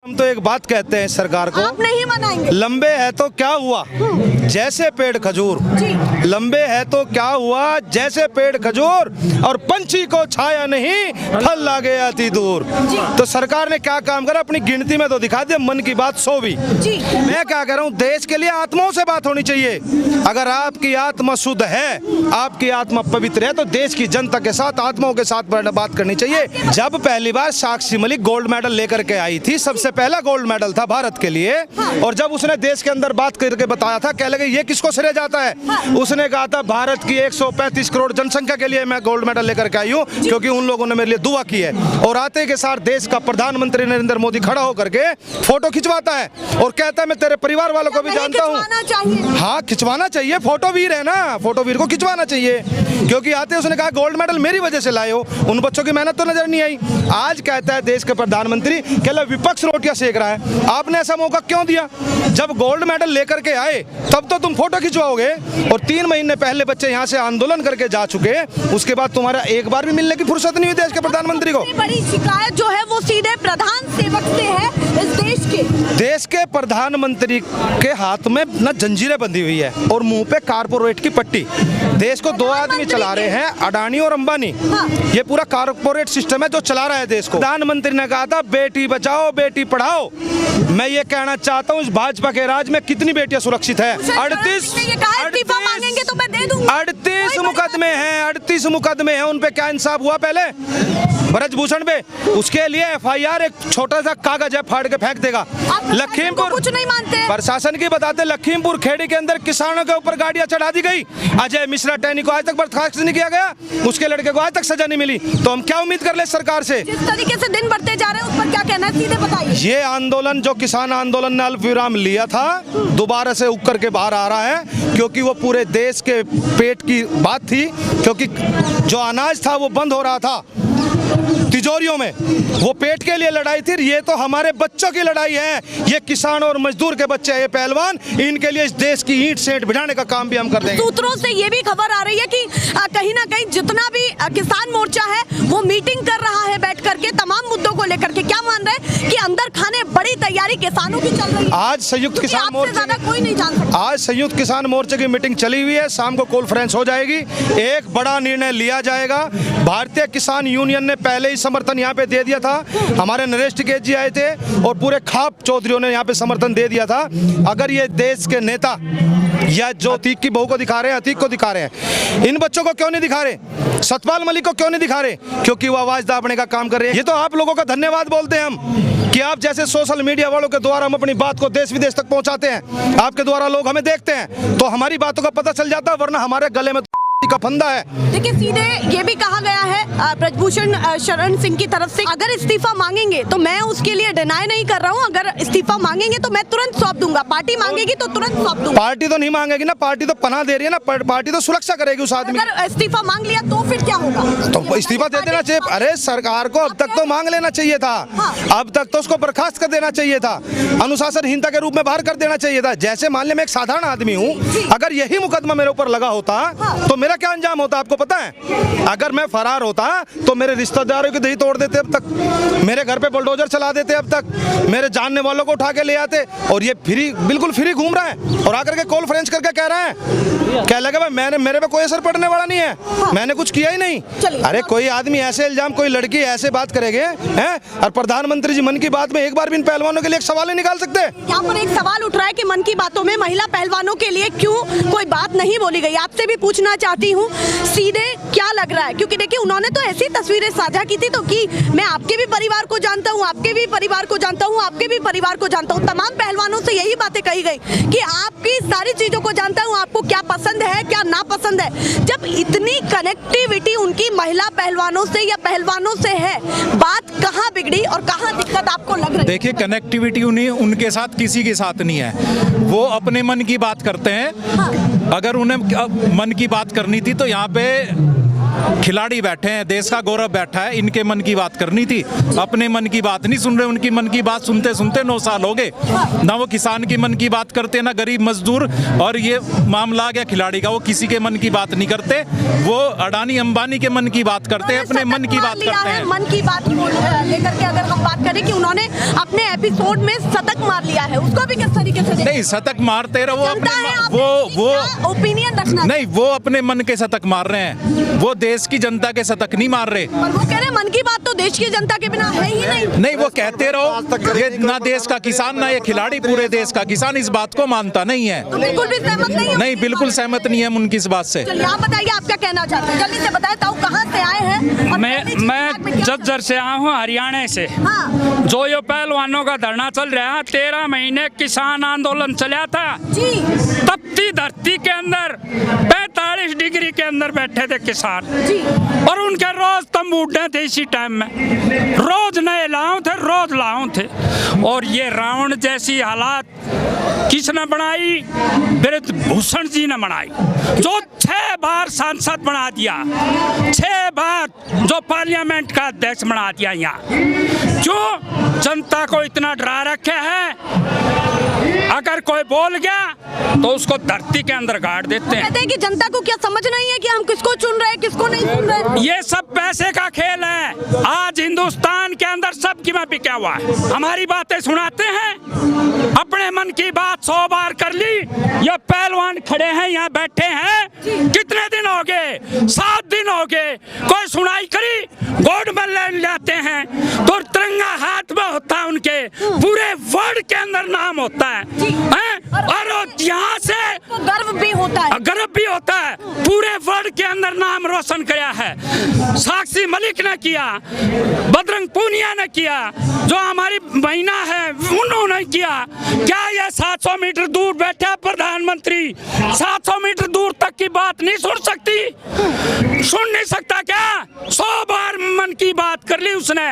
हम तो एक बात कहते हैं सरकार को, आप नहीं मनाएंगे। लंबे है तो क्या हुआ जैसे पेड़ खजूर, लंबे है तो क्या हुआ जैसे पेड़ खजूर, और पंछी को छाया नहीं फल लागे अति दूर। तो सरकार ने क्या काम करा, अपनी गिनती में तो दिखा दिया, मन की बात 100 भी। मैं क्या कह रहा हूँ, देश के लिए आत्माओं से बात होनी चाहिए। अगर आपकी आत्मा शुद्ध है, आपकी आत्मा पवित्र है, तो देश की जनता के साथ, आत्माओं के साथ बात करनी चाहिए। जब पहली बार साक्षी मलिक गोल्ड मेडल लेकर के आई थी, सबसे पहला गोल्ड मेडल था भारत के लिए, और जब उसने देश के अंदर बात करके बताया था, कह लगे ये किसको श्रेय जाता है, उसने कहा था भारत की 135 करोड़ जनसंख्या के लिए मैं गोल्ड मेडल लेकर के आई हूँ, क्योंकि उन लोगों ने मेरे लिए दुआ की है। और आते के साथ देश का प्रधानमंत्री नरेंद्र मोदी खड़ा होकर के फोटो खिंचवाता है और कहता है मैं तेरे परिवार वालों को भी जानता हूँ। हाँ, खिंचवाना चाहिए, फोटो वीर है ना, फोटो वीर को खिंचवाना चाहिए, क्योंकि आते उसने कहा गोल्ड मेडल मेरी वजह से लाए हो, उन बच्चों की मेहनत तो नजर नहीं आई। आज कहता है देश के प्रधानमंत्री कि विपक्ष रोटियां सेक रहा है, आपने ऐसा मौका क्यों दिया? जब गोल्ड मेडल लेकर के आए तब तो तुम फोटो खिंचवाओगे, और 3 महीने पहले बच्चे यहाँ से आंदोलन करके जा चुके, उसके बाद तुम्हारा एक बार भी मिलने की फुर्सत नहीं हुई देश के प्रधानमंत्री को। बड़ी शिकायत जो है वो सीधे प्रधान सेवक से है इस देश के प्रधानमंत्री के हाथ में न जंजीरें बंधी हुई है और मुंह पे कारपोरेट की पट्टी। देश को 2 आदमी चला रहे हैं, अडानी और अंबानी। ये पूरा कारपोरेट सिस्टम है जो चला रहा है देश को। प्रधानमंत्री ने कहा था बेटी बचाओ बेटी पढ़ाओ। मैं ये कहना चाहता हूँ, इस भाजपा के राज में कितनी बेटियां सुरक्षित है? 38 मांगेंगे तो मैं दे दूंगा। 38 मुकदमे हैं, 38 मुकदमे हैं, उन पे क्या इंसाफ हुआ पहले ब्रजभूषण पे? उसके लिए FIR एक छोटा सा कागज है, फाड़ के फेंक देगा। लखीमपुर कुछ नहीं मानते, प्रशासन की बताते, लखीमपुर खेड़ी के अंदर किसानों के ऊपर गाड़ियां चढ़ा दी गई, अजय मिश्रा टैनी को आज तक बर्खास्त नहीं किया गया, उसके लड़के को आज तक सजा नहीं मिली। तो हम क्या उम्मीद कर ले सरकार से? जिस तरीके से दिन बढ़ते जा रहे हैं उस पर क्या कहना है, सीधे बताइए। ये आंदोलन जो किसान आंदोलन ने अल्प विराम लिया था, दोबारा से उग करके बाहर आ रहा है, क्योंकि वो पूरे देश के पेट की बात थी, क्योंकि जो अनाज था वो बंद हो रहा था तिजोरियों में, वो पेट के लिए लड़ाई थी। ये तो हमारे बच्चों की लड़ाई है, ये किसान और मजदूर के बच्चे हैं, ये पहलवान, इनके लिए इस देश की ईंट सेंट बिठाने का काम भी हम कर देंगे। सूत्रों से ये भी खबर आ रही है कि कहीं ना कहीं जितना भी किसान मोर्चा है वो मीटिंग कर रहा है बैठ करके तमाम मुद्दों को लेकर के। क्या मान रहे हैं कि अंदर खाने बड़ी तैयारी किसानों की चल रही है? आज संयुक्त किसान मोर्चा, कोई नहीं जान सकता। आज संयुक्त किसान मोर्चे की मीटिंग चली हुई है, शाम को कॉन्फ्रेंस हो जाएगी, एक बड़ा निर्णय लिया जाएगा। भारतीय किसान यूनियन ने पहले ही समर्थन यहाँ पे दे दिया था, हमारे नरेश टिकैत जी आए थे और पूरे खाप चौधरियों ने यहाँ पे समर्थन दे दिया था। अगर ये देश के नेता या जो अतीक की बहू को दिखा रहे हैं, अतीक को दिखा रहे हैं, इन बच्चों को क्यों नहीं दिखा रहे, सतपाल मलिक को क्यों नहीं दिखा रहे? क्योंकि वो आवाज दाबने का काम कर रहे हैं। ये तो आप लोगों का धन्यवाद बोलते हैं हम, कि आप जैसे सोशल मीडिया वालों के द्वारा हम अपनी बात को देश विदेश तक पहुंचाते हैं, आपके द्वारा लोग हमें देखते हैं तो हमारी बातों का पता चल जाता है, वरना हमारे गले में का फंदा है। देखिए, सीधे ये भी कहा गया है ब्रजभूषण शरण सिंह की तरफ से, अगर इस्तीफा मांगेंगे तो मैं उसके लिए डिनाई नहीं कर रहा हूं, अगर इस्तीफा मांगेंगे तो मैं तुरंत सौंप दूंगा, पार्टी मांगेगी तो तुरंत सौंप दूंगा। पार्टी तो नहीं मांगेगी ना, पार्टी तो पनाह दे रही है ना, पार्टी तो सुरक्षा करेगी उस आदमी। अगर इस्तीफा मांग लिया तो फिर क्या होगा? तो इस्तीफा दे देना चाहिए। अरे सरकार को अब तक तो मांग लेना चाहिए था, अब तक तो उसको बर्खास्त कर देना चाहिए था, अनुशासनहीनता के रूप में बाहर कर देना चाहिए था। जैसे मान ले मैं एक साधारण आदमी हूँ, अगर यही मुकदमा मेरे ऊपर लगा होता तो मेरा क्या अंजाम होता आपको पता है? अगर मैं फरार होता तो मेरे रिश्तेदारों की दही तोड़ देते, अब तक मेरे घर पे बुलडोजर चला देते, अब तक मेरे जानने वालों को उठा के ले आते। और ये फ्री, बिल्कुल फ्री घूम रहा है और आकर के कॉन्फ्रेंस करके कह रहा है, क्या लगा भाई मैंने, मेरे पे कोई असर पड़ने वाला नहीं है, मैंने कुछ किया ही नहीं। अरे कोई आदमी ऐसे इल्जाम, कोई लड़की ऐसे बात करेंगे हैं? और प्रधानमंत्री जी मन की बात में एक बार भी इन पहलवानों के लिए एक सवाल नहीं निकाल सकते? यहाँ पर एक सवाल उठ रहा है कि मन की बातों में महिला पहलवानों के लिए क्यों कोई बात नहीं बोली गई। आपसे भी पूछना चाहती हूँ सीधे, क्या लग रहा है? क्योंकि देखिए उन्होंने तो ऐसी तस्वीरें साझा की थी तो कि मैं आपके भी परिवार को जानता हूँ, आपके भी परिवार को जानता हूँ, आपके भी परिवार को जानता हूँ, तमाम पहलवानों से यही बातें कही गई कि आपकी सारी चीजों को जानता हूँ, आपको क्या पसंद है क्या नापसंद है। जब इतनी कनेक्टिविटी उनकी महिला पहलवानों से या पहलवानों से है, बात कहाँ बिगड़ी और कहाँ दिक्कत आपको लग रही है? देखिए, कनेक्टिविटी उन्हें, उनके साथ किसी के साथ नहीं है, वो अपने मन की बात करते हैं। अगर उन्हें मन की बात करनी थी तो यहाँ पे खिलाड़ी बैठे हैं, देश का गौरव बैठा है, इनके मन की बात करनी थी। अपने मन की बात नहीं सुन रहे, उनकी मन की बात सुनते सुनते 9 साल हो गए। ना वो किसान की मन की बात करते, ना गरीब मजदूर। और ये मामला आ गया खिलाड़ी का, वो किसी के मन की बात नहीं करते, वो अडानी अंबानी के मन की बात करते हैं, अपने मन की बात करते हैं। मन की बात को लेकर के अगर हम बात करें कि उन्होंने अपने एपिसोड में शतक मार लिया है, उसको भी किस तरीके से नहीं, शतक मारते रहो, वो ओपिनियन रखना नहीं, वो अपने मन के शतक मार रहे हैं, वो देश की जनता के शतक नहीं मार रहे। पर वो कह रहे हैं मन की बात तो देश की जनता के बिना है ही नहीं। नहीं, वो कहते रहो, ये ना देश का किसान ना ये खिलाड़ी, पूरे देश का किसान इस बात को मानता नहीं है। तो बिल्कुल भी सहमत नहीं है? नहीं, बिल्कुल सहमत नहीं है हम उनकी इस बात से। चलिए आप बताइए, आप क्या कहना चाहते हैं, जल्दी से बताएं। ताऊ कहाँ से आए हैं? मैं झज्जर से आया हूँ, हरियाणा से। हाँ जो ये पहलवानों का धरना चल रहा है, 13 महीने किसान आंदोलन चला था जी। तपती धरती के अंदर 45 डिग्री के अंदर बैठे थे किसान जी। और उनके रोज तंबू उड़े थे इसी टाइम में, रोज नए लाओ थे, रोज लाओ थे। और ये रावण जैसी हालात किसने बनाई? ब्रजभूषण जी ने बनाई, जो 6 बार सांसद बना दिया, 6 बार जो पार्लियामेंट का अध्यक्ष बना दिया। यहाँ क्यों जनता को इतना डरा रखे है? अगर कोई बोल गया तो उसको धरती के अंदर गाड़ देते हैं। कहते हैं कि जनता को क्या समझ नहीं है कि हम किसको चुन रहे हैं, किसको नहीं चुन रहे। ये सब पैसे का खेल है। आज हिंदुस्तान के अंदर सब कीमत बिका हुआ है। हमारी बातें सुनाते हैं, अपने मन की बात 100 बार कर ली। ये पहलवान खड़े हैं, यहाँ बैठे हैं, कितने दिन हो गए? 7 दिन हो गए, कोई सुनाई करी? गोल्ड मेडल लाते हैं तो तिरंगा हाथ में होता है उनके, पूरे वर्ल्ड के अंदर नाम होता है, और यहाँ से गर्व भी होता है, गर्व भी होता है। पूरे वर्ल्ड के अंदर नाम रोशन किया है। साक्षी मलिक ने किया, बजरंग पूनिया ने किया, जो हमारी बहना है उन्होंने किया। क्या ये 700 मीटर दूर बैठा प्रधानमंत्री 700 मीटर दूर तक की बात नहीं सुन सकती? सुन नहीं सकता क्या? 100 बार मन की बात कर ली उसने।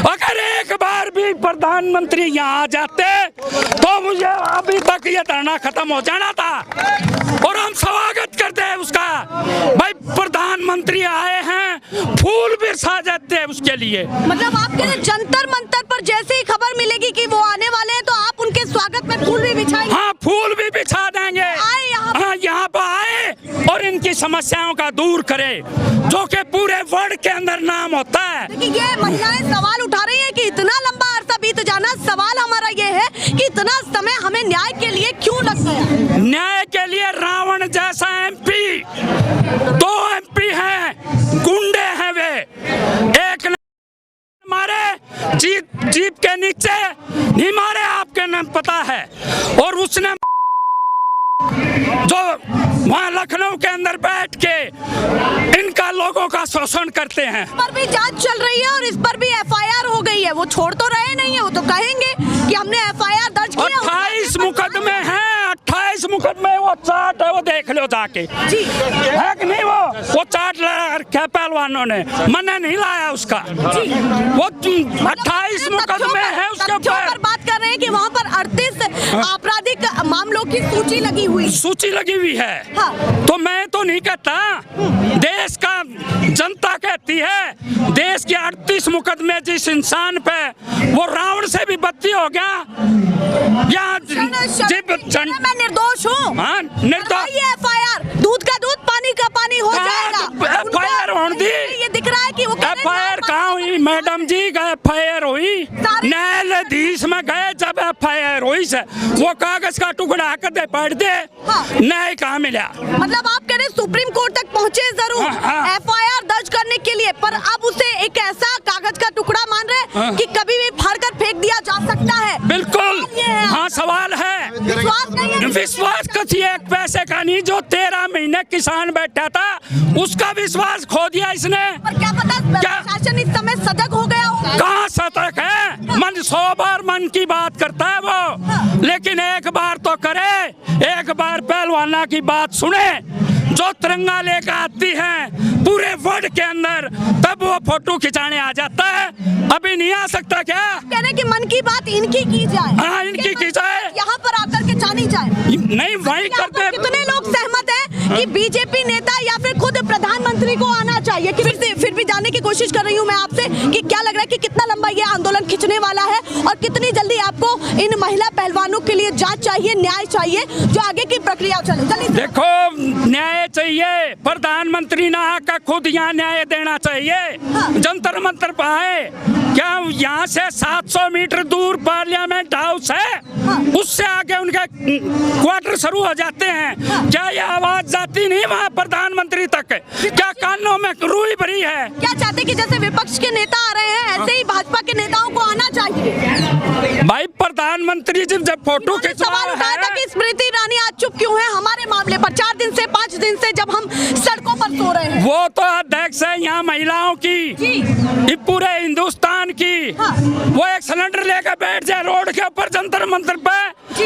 अगर एक बार भी प्रधानमंत्री यहाँ आ जाते तो मुझे अभी तक ये धरना खत्म हो जाना था। और हम स्वागत करते हैं उसका। भाई प्रधानमंत्री आए हैं, फूल भी साजते हैं उसके लिए। मतलब आपके जंतर मंतर पर जैसे ही खबर मिलेगी कि वो आने वाले हैं तो आप उनके स्वागत में फूल भी बिछाएंगे? हाँ, फूल भी बिछा देंगे। आए यहाँ पर आए और इनकी समस्याओं का दूर करे, जो कि पूरे वर्ल्ड के अंदर नाम होता है। देखिए, ये महिलाएं सवाल उठा रही है कि इतना लंबा अरसा बीत जाना। सवाल हमारा ये है कि इतना समय हमें न्याय के लिए क्यों लग गया? न्याय के लिए रावण जैसा MP, 2 MP हैं, गुंडे हैं वे। एक मारे जीप के नीचे नहीं मारे, आपके नाम पता है। और उसने जो वहाँ लखनऊ के अंदर बैठ के इनका लोगों का शोषण करते हैं। इस पर भी जांच चल रही है और इस पर भी FIR हो गई है। वो छोड़ तो रहे नहीं है, वो तो कहेंगे कि हमने FIR दर्ज किया। 28 मुकदमे हैं, 28 मुकदमे। वो चार्ट है, वो देख लो जाके। जी है कि नहीं? वो चार्ट लगा रखे पहलवानों ने, मैंने नहीं लाया उसका। वो 28 मुकदमे हैं उसके ऊपर। बात कर रहे हैं कि वहाँ पर 38 आपराधिक मामलों की सूची लगी हुई है। हाँ। तो मैं तो नहीं कहता, देश का जनता कहती है। देश के 38 मुकदमे जिस इंसान पे, वो रावण से भी बत्ती हो गया। मैं निर्दोष हूँ। हाँ, निर्दोष। FIR, दूध का दूध, पानी का पानी हो जाएगा। FIR होने दी। ये दिख रहा है कि वो FIR कहाँ हुई मैडम जी? FIR हुई न्यायाधीश में गए जब FIR हुई से, वो कागज का टुकड़ा कर पढ़ दे। हाँ। न्याय कहाँ मिला? मतलब आप कह रहे सुप्रीम कोर्ट तक पहुँचे जरूर। हाँ। FIR दर्ज करने के लिए, पर अब उसे एक ऐसा कागज का टुकड़ा मान रहे कि कभी भी फाड़ कर फेंक दिया जा सकता है। बिल्कुल, हाँ, सवाल है। विश्वास नहीं है? विश्वास कथी एक पैसे का नहीं। जो 13 महीने किसान बैठा था, उसका विश्वास खो दिया इसने। पर क्या पता प्रशासन इस समय सजग हो गया हो? कहाँ सतर्क है? मन 100 बार मन की बात करता है वो, लेकिन एक बार तो करे, एक बार पहलवाना की बात सुने। जो तिरंगा लेकर आती है पूरे वर्ल्ड के अंदर, तब वो फोटो खिंचाने आ जाता है। अभी नहीं आ सकता क्या? कह रहे कि मन की बात इनकी की जाए। हाँ, इनकी की जाए, यहाँ पर आकर के जानी जाए। नहीं वही करते। कितने लोग सहमत हैं कि बीजेपी नेता या फिर खुद प्रधानमंत्री को आना चाहिए कि फिर भी जानने की कोशिश कर रही हूँ मैं आपसे कि क्या लग रहा है कि कितना लंबा ये आंदोलन खिंचने वाला है और कितनी जल्दी आपको इन महिला पहलवानों के लिए जांच चाहिए, न्याय चाहिए, जो आगे की प्रक्रिया चले। जल्दी देखो, न्याय चाहिए, प्रधानमंत्री ने आकर खुद यहाँ न्याय देना चाहिए। जंतर मंतर पर आए, क्या यहाँ से 700 मीटर दूर पार्लियामेंट हाउस है, उससे आगे उनके क्वार्टर शुरू हो जाते हैं। क्या ये आवाज जाती नहीं वहाँ प्रधानमंत्री तक? क्या कानों में रूई भरी है? क्या चाहते कि जैसे विपक्ष के नेता आ रहे हैं ऐसे ही भाजपा के नेताओं को आना चाहिए? भाई प्रधानमंत्री जब फोटो के सवाल उठाया था कि स्मृति ईरानी आज चुप क्यों है हमारे मामले पर 4 दिन से 5 दिन से जब हम सड़कों पर सो रहे हैं। वो तो अध्यक्ष है यहाँ महिलाओं की, पूरे हिंदुस्तान की। वो एक सिलेंडर लेकर बैठ जाए रोड के ऊपर जंतर मंतर पे,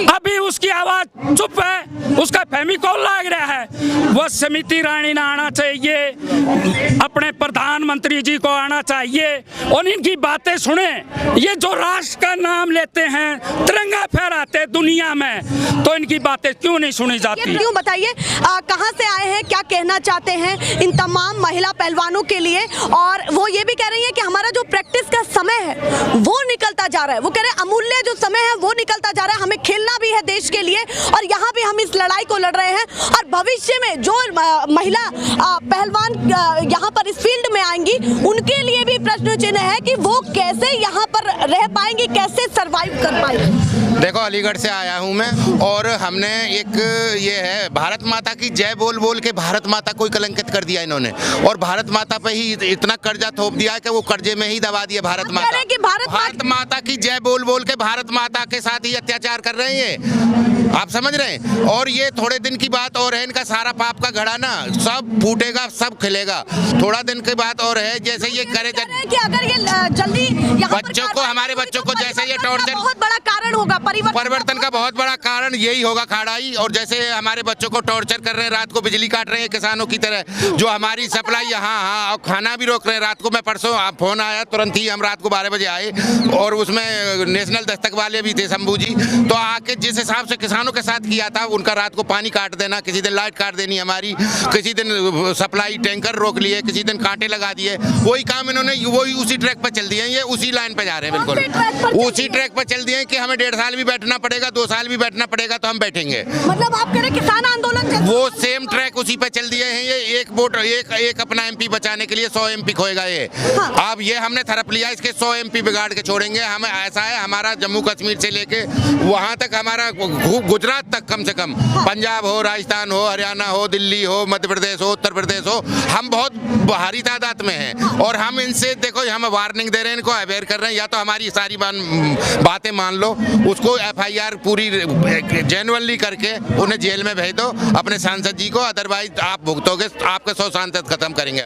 अभी उसकी आवाज चुप है, उसका फेविकोल लग रहा है। वो स्मृति ईरानी ने आना चाहिए, अपने प्रधानमंत्री जी को आना चाहिए और इनकी बातें सुने। ये जो राष्ट्र का नाम लेते हैं, तिरंगा फहराते दुनिया में, तो इनकी बातें क्यों नहीं सुनी जाती? क्यों बताइए, कहाँ से आए हैं, क्या कहना चाहते हैं इन तमाम महिला पहलवानों के लिए? और वो ये भी कह रही है कि हमारा जो प्रैक्टिस का समय है वो निकलता जा रहा है। वो कह रहे हैं अमूल्य जो समय है वो निकलता जा रहा है, हमें खेलना भी है देश के लिए और यहाँ भी हम इस लड़ाई को लड़ रहे हैं। और भविष्य में जो महिला पहलवान यहाँ पर इस फील्ड में आएंगी उनके लिए भी प्रश्न चिन्ह है कि वो कैसे यहाँ पर रह पाएंगी, कैसे सरवाइव कर पाएंगी। देखो, अलीगढ़ से आया हूँ मैं और हमने एक ये है, भारत माता की जय बोल बोल के भारत माता को कलंकित कर दिया इन्होंने और भारत माता पे ही इतना कर्जा थोप दिया है कि वो कर्जे में ही दबा दिए भारत माता। भारत माता की जय बोल बोल के भारत माता के साथ ही अत्याचार कर रहे हैं, आप समझ रहे हैं। और ये थोड़े दिन की बात और है, इनका सारा पाप का घड़ा ना सब फूटेगा, सब खिलेगा। थोड़ा दिन की बात और है, जैसे ये करे कि अगर ये जल्दी बच्चों को, हमारे बच्चों को जैसे ये टॉर्चर, बहुत बड़ा कारण होगा परिवर्तन का बहुत बड़ा कारण यही होगा खाड़ाई। और जैसे हमारे बच्चों को टॉर्चर कर रहे हैं, रात को बिजली काट रहे हैं किसानों की तरह, जो हमारी सप्लाई यहाँ और खाना भी रोक रहे हैं। रात को मैं परसों फोन आया, तुरंत ही हम रात को 12 बजे आए और उसमें नेशनल दस्तक वाले भी थे, शंभू जी, तो आके जिस हिसाब से किसानों के साथ किया था, उनका रात को पानी काट देना, किसी दिन लाइट काट देनी हमारी, किसी दिन सप्लाई टैंकर रोक लिए, किसी दिन कांटे लगा दिए। वही काम इन्होंने वही उसी ट्रैक पर चल दिए, ये उसी लाइन पे जा रहे हैं, बिल्कुल उसी ट्रैक पर चल दिए कि हमें 1.5 साल भी बैठना पड़ेगा, 2 साल भी बैठना पड़ेगा तो हम बैठेंगे। मतलब आप कह रहे किसान आंदोलन वो सेम ट्रैक उसी पे चल दिए हैं। ये एक वोट एक अपना एमपी बचाने के लिए 100 एमपी खोएगा ये। अब ये हमने थरप लिया, इसके 100 एमपी बिगाड़ के छोड़ेंगे। हमें ऐसा है, हमारा जम्मू कश्मीर से लेके वहां तक, हमारा गुजरात तक, कम से कम पंजाब हो, राजस्थान हो, हरियाणा हो, दिल्ली हो, मध्य प्रदेश हो, उत्तर प्रदेश हो, हम बहुत भारी तादाद में हैं। और हम इनसे देखो, हम वार्निंग दे रहे हैं, इनको अवेयर कर रहे हैं, या तो हमारी सारी बातें मान लो, उसको FIR पूरी जेन्युइनली करके उन्हें जेल में भेज दो अपने सांसद जी को, अदरवाइज आप भुगतोगे, आपके 100 सांसद खत्म करेंगे।